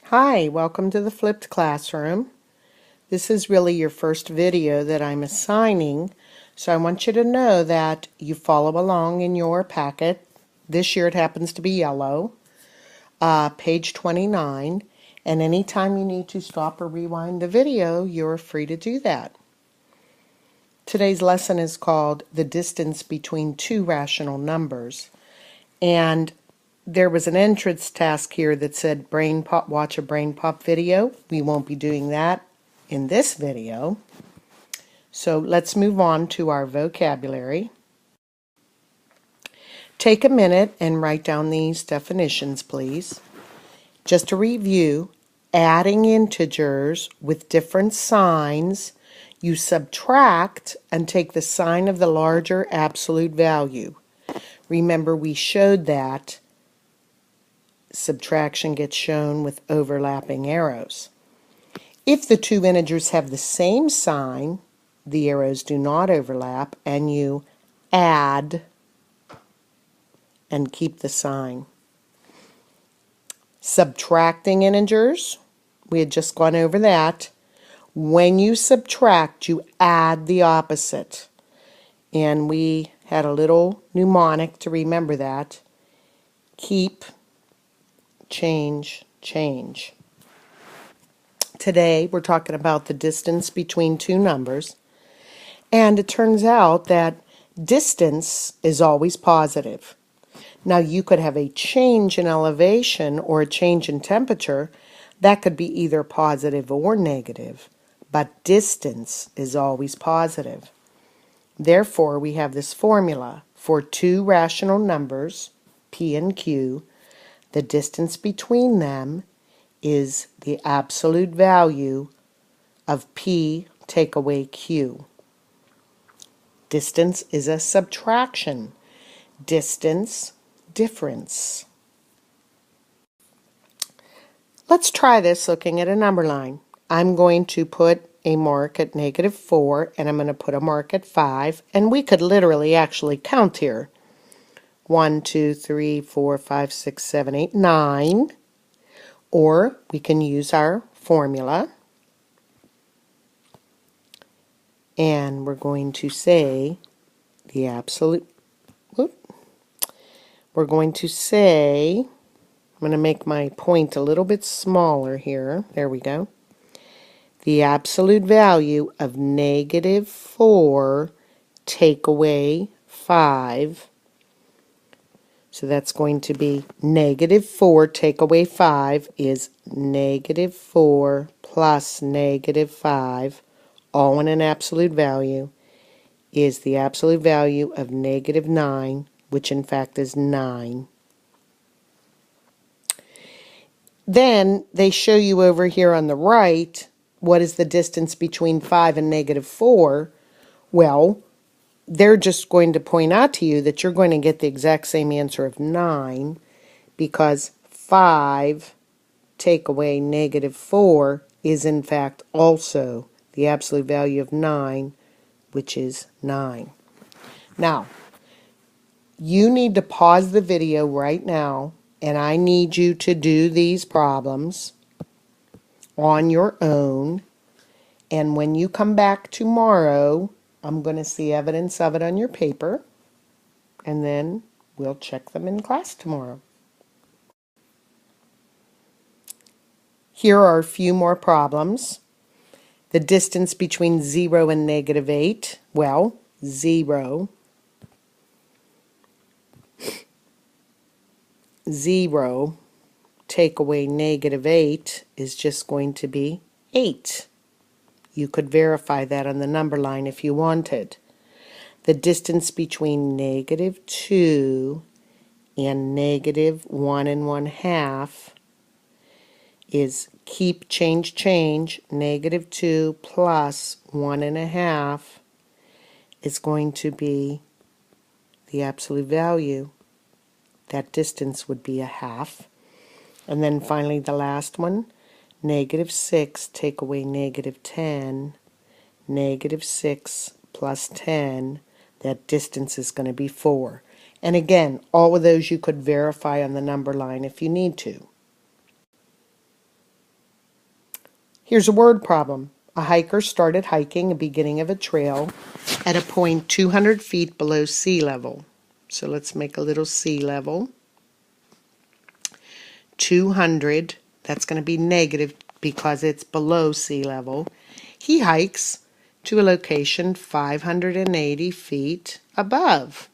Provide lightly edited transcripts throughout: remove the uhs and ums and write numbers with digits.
Hi, welcome to the Flipped Classroom. This is really your first video that I'm assigning, so I want you to know that you follow along in your packet. This year it happens to be yellow, page 29, and anytime you need to stop or rewind the video, you're free to do that. Today's lesson is called The Distance Between Two Rational Numbers, and there was an entrance task here that said watch a brain pop video. We won't be doing that in this video. So let's move on to our vocabulary. Take a minute and write down these definitions, please. Just to review, adding integers with different signs, you subtract and take the sign of the larger absolute value. Remember, we showed that subtraction gets shown with overlapping arrows. If the two integers have the same sign, the arrows do not overlap, and you add and keep the sign. Subtracting integers, we had just gone over that. When you subtract, you add the opposite. And we had a little mnemonic to remember that. Keep, change, change. Today we're talking about the distance between two numbers, and it turns out that distance is always positive. Now you could have a change in elevation or a change in temperature that could be either positive or negative, but distance is always positive. Therefore, we have this formula for two rational numbers, P and Q. The distance between them is the absolute value of P take away Q. Distance is a subtraction. Distance, difference. Let's try this looking at a number line. I'm going to put a mark at -4 and I'm going to put a mark at 5, and we could literally actually count here. 1, 2, 3, 4, 5, 6, 7, 8, 9. Or we can use our formula, and we're going to say the absolute, we're going to say, I'm going to make my point a little bit smaller here. There we go. The absolute value of -4 take away 5. So that's going to be -4 take away 5 is -4 plus -5, all in an absolute value, is the absolute value of -9, which in fact is 9. Then they show you over here on the right, what is the distance between 5 and -4? Well, they're just going to point out to you that you're going to get the exact same answer of 9, because 5 take away -4 is in fact also the absolute value of 9, which is 9. Now, you need to pause the video right now, and I need you to do these problems on your own. And when you come back tomorrow, I'm going to see evidence of it on your paper, and then we'll check them in class tomorrow. Here are a few more problems. The distance between 0 and -8. Well, 0 take away -8 is just going to be 8. You could verify that on the number line if you wanted. The distance between -2 and -1 1/2 is keep, change, change. -2 plus 1 1/2 is going to be the absolute value. That distance would be 1/2. And then finally the last one, -6 take away -10. -6 plus 10, that distance is going to be 4. And again, all of those you could verify on the number line if you need to. Here's a word problem. A hiker started hiking the beginning of a trail at a point 200 feet below sea level. So let's make a little sea level. 200, that's going to be negative because it's below sea level. He hikes to a location 580 feet above.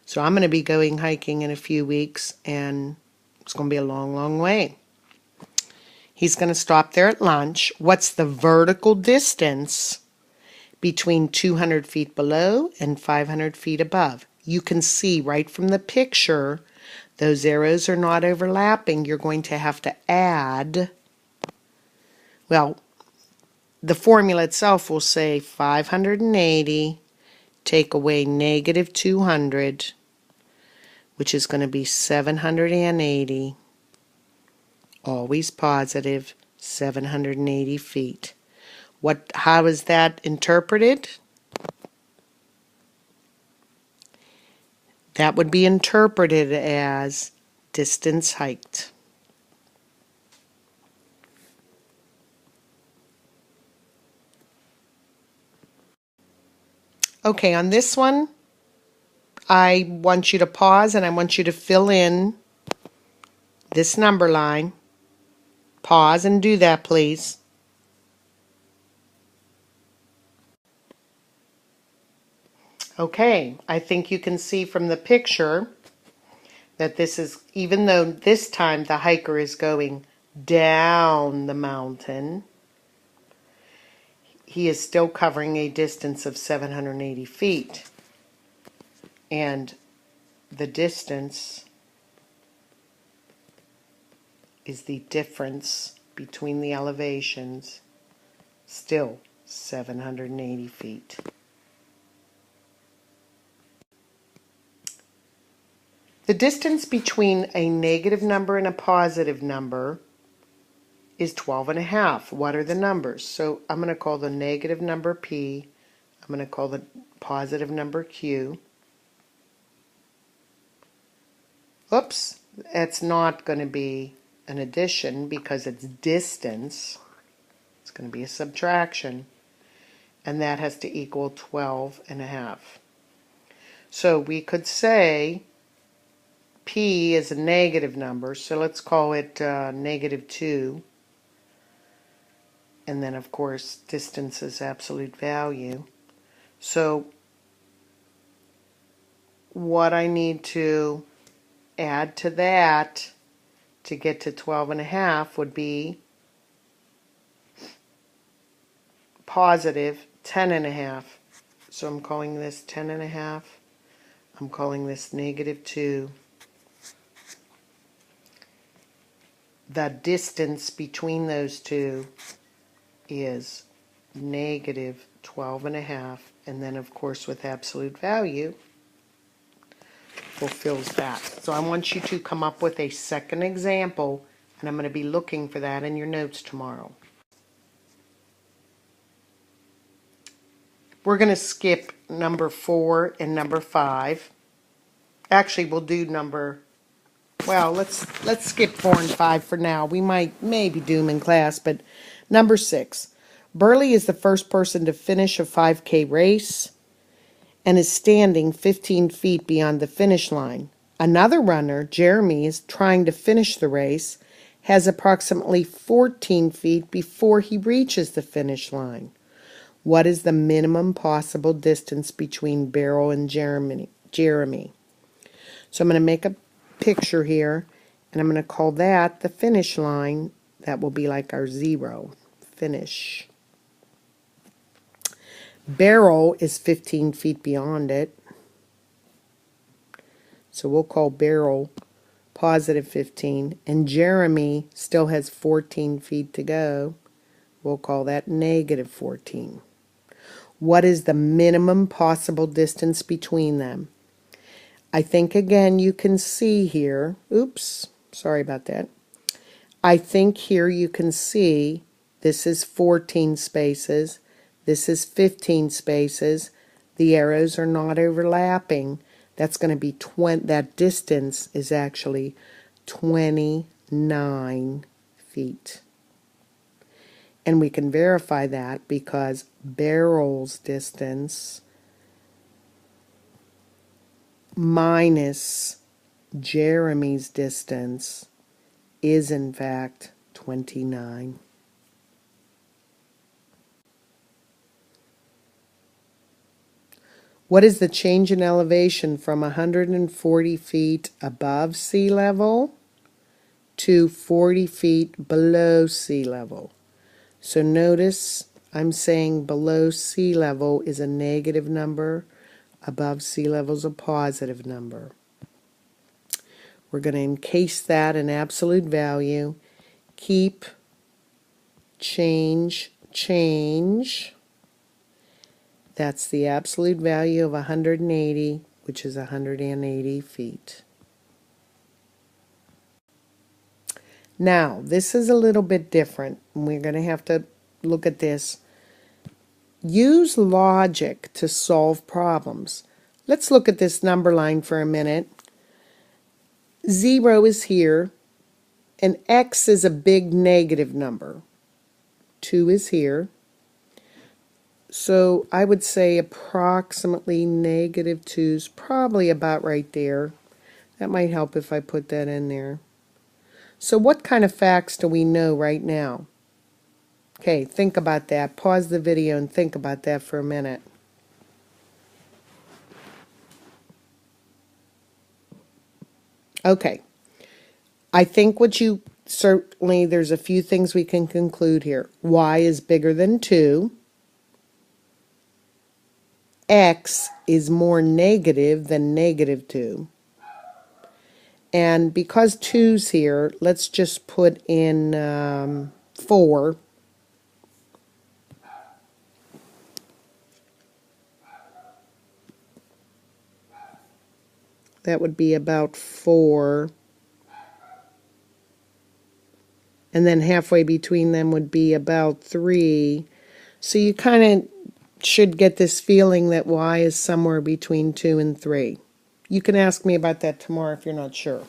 So I'm going to be going hiking in a few weeks, and it's going to be a long, long way. He's going to stop there at lunch. What's the vertical distance between 200 feet below and 500 feet above? You can see right from the picture, those arrows are not overlapping. You're going to have to add, well, the formula itself will say 580, take away negative 200, which is going to be 780, always positive, 780 feet. How is that interpreted? That would be interpreted as distance hiked. Okay, on this one, I want you to pause and I want you to fill in this number line. Pause and do that, please. Okay, I think you can see from the picture that this is, even though this time the hiker is going down the mountain, he is still covering a distance of 780 feet. And the distance is the difference between the elevations, still 780 feet. The distance between a negative number and a positive number is 12.5. What are the numbers? So I'm going to call the negative number P. I'm going to call the positive number Q. Oops, it's not going to be an addition because it's distance. It's going to be a subtraction. And that has to equal 12.5. So we could say P is a negative number, so let's call it negative 2. And then, of course, distance is absolute value. So what I need to add to that to get to 12.5 would be positive 10.5. So I'm calling this 10.5. I'm calling this negative 2. The distance between those two is negative 12.5, and then of course with absolute value fulfills that. So I want you to come up with a second example, and I'm going to be looking for that in your notes tomorrow. We're going to skip number 4 and number 5. Actually, we'll do let's skip 4 and 5 for now. We might maybe do them in class, but number 6. Burley is the first person to finish a 5K race and is standing 15 feet beyond the finish line. Another runner, Jeremy, is trying to finish the race, has approximately 14 feet before he reaches the finish line. What is the minimum possible distance between Beryl and Jeremy? So I'm going to make a picture here, and I'm going to call that the finish line. That will be like our 0. Finish. Beryl is 15 feet beyond it. So we'll call Beryl positive 15. And Jeremy still has 14 feet to go. We'll call that negative 14. What is the minimum possible distance between them? I think again you can see here. Oops, sorry about that. I think here you can see this is 14 spaces. This is 15 spaces. The arrows are not overlapping. That's going to be that distance is actually 29 feet. And we can verify that because Beryl's distance minus Jeremy's distance is in fact 29. What is the change in elevation from 140 feet above sea level to 40 feet below sea level? So notice I'm saying below sea level is a negative number, above sea level is a positive number. We're going to encase that in absolute value. Keep, change, change. That's the absolute value of 180, which is 180 feet. Now, this is a little bit different. We're going to have to look at this. Use logic to solve problems. Let's look at this number line for a minute. 0 is here, and x is a big negative number. 2 is here. So I would say approximately negative 2 is probably about right there. That might help if I put that in there. So what kind of facts do we know right now? Okay, think about that. Pause the video and think about that for a minute. Okay, I think certainly there's a few things we can conclude here. Y is bigger than 2. X is more negative than negative 2. And because 2's here, let's just put in 4. That would be about 4. And then halfway between them would be about 3. So you kind of should get this feeling that y is somewhere between 2 and 3. You can ask me about that tomorrow if you're not sure.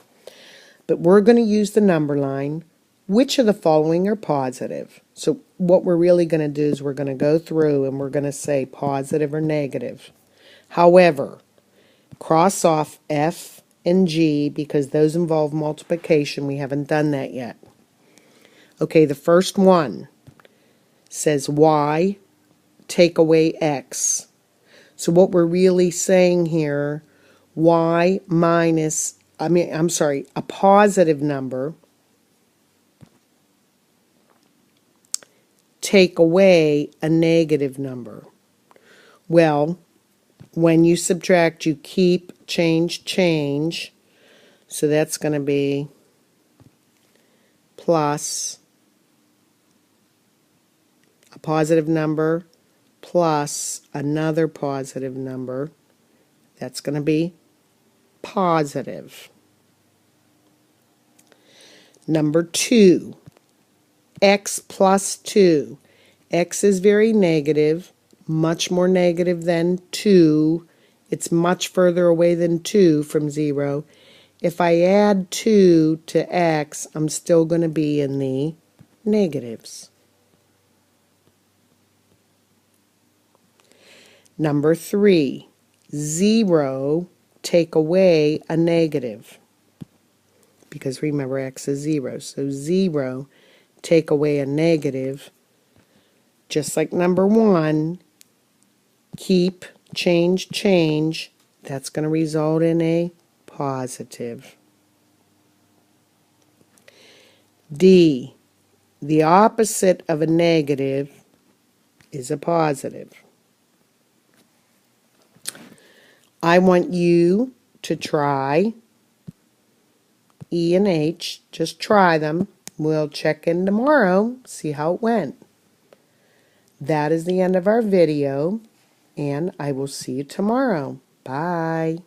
But we're going to use the number line. Which of the following are positive? So what we're really going to do is we're going to go through and we're going to say positive or negative. However, cross off F and G because those involve multiplication. We haven't done that yet. Okay, the first one says y, take away x. So what we're really saying here, y minus, a positive number, take away a negative number. Well, when you subtract, you keep, change, change. So that's going to be plus a positive number plus another positive number. That's going to be positive. Number 2, x plus 2. X is very negative, much more negative than 2. It's much further away than 2 from 0. If I add 2 to x, I'm still going to be in the negatives. Number 3, 0, take away a negative. Because remember, x is 0. So 0, take away a negative. Just like number 1, keep, change, change. That's going to result in a positive. D, the opposite of a negative is a positive. I want you to try E and H. Just try them. We'll check in tomorrow, see how it went. That is the end of our video, and I will see you tomorrow. Bye.